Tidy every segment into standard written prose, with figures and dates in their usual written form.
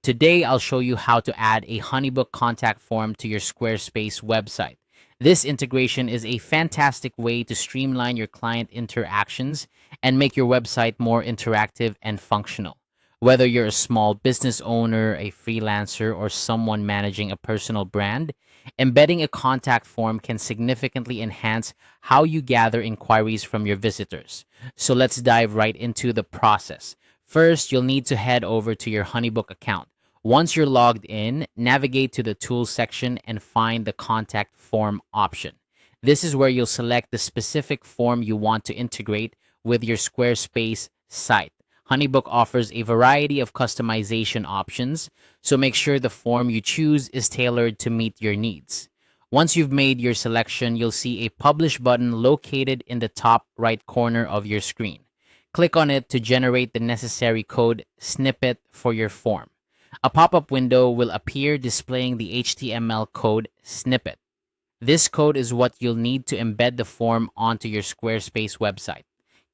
Today, I'll show you how to add a HoneyBook contact form to your Squarespace website. This integration is a fantastic way to streamline your client interactions and make your website more interactive and functional. Whether you're a small business owner, a freelancer, or someone managing a personal brand, embedding a contact form can significantly enhance how you gather inquiries from your visitors. So let's dive right into the process. First, you'll need to head over to your HoneyBook account. Once you're logged in, navigate to the Tools section and find the Contact Form option. This is where you'll select the specific form you want to integrate with your Squarespace site. HoneyBook offers a variety of customization options, so make sure the form you choose is tailored to meet your needs. Once you've made your selection, you'll see a Publish button located in the top right corner of your screen. Click on it to generate the necessary code snippet for your form. A pop-up window will appear displaying the HTML code snippet. This code is what you'll need to embed the form onto your Squarespace website.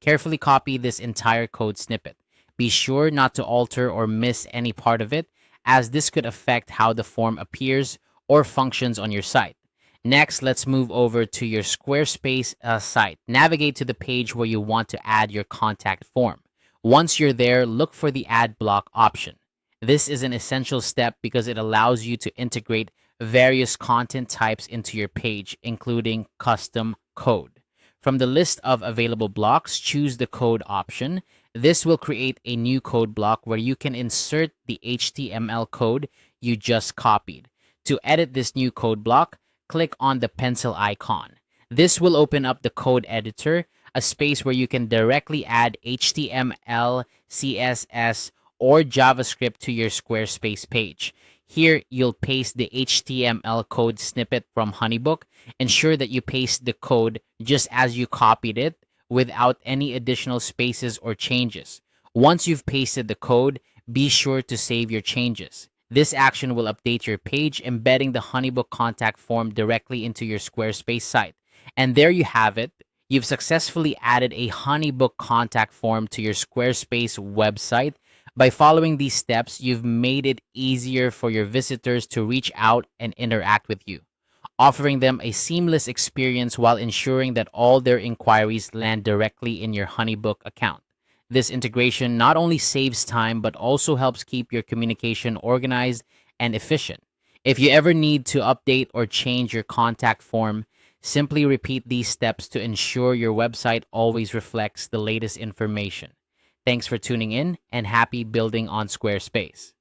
Carefully copy this entire code snippet. Be sure not to alter or miss any part of it, as this could affect how the form appears or functions on your site. Next, let's move over to your Squarespace site. Navigate to the page where you want to add your contact form. Once you're there, look for the Add Block option. This is an essential step because it allows you to integrate various content types into your page, including custom code. From the list of available blocks, choose the code option. This will create a new code block where you can insert the HTML code you just copied. To edit this new code block, click on the pencil icon. This will open up the code editor, a space where you can directly add HTML, CSS, or JavaScript to your Squarespace page. Here, you'll paste the HTML code snippet from HoneyBook. Ensure that you paste the code just as you copied it without any additional spaces or changes. Once you've pasted the code, be sure to save your changes. This action will update your page, embedding the HoneyBook contact form directly into your Squarespace site. And there you have it. You've successfully added a HoneyBook contact form to your Squarespace website. By following these steps, you've made it easier for your visitors to reach out and interact with you, offering them a seamless experience while ensuring that all their inquiries land directly in your HoneyBook account. This integration not only saves time, but also helps keep your communication organized and efficient. If you ever need to update or change your contact form, simply repeat these steps to ensure your website always reflects the latest information. Thanks for tuning in, and happy building on Squarespace.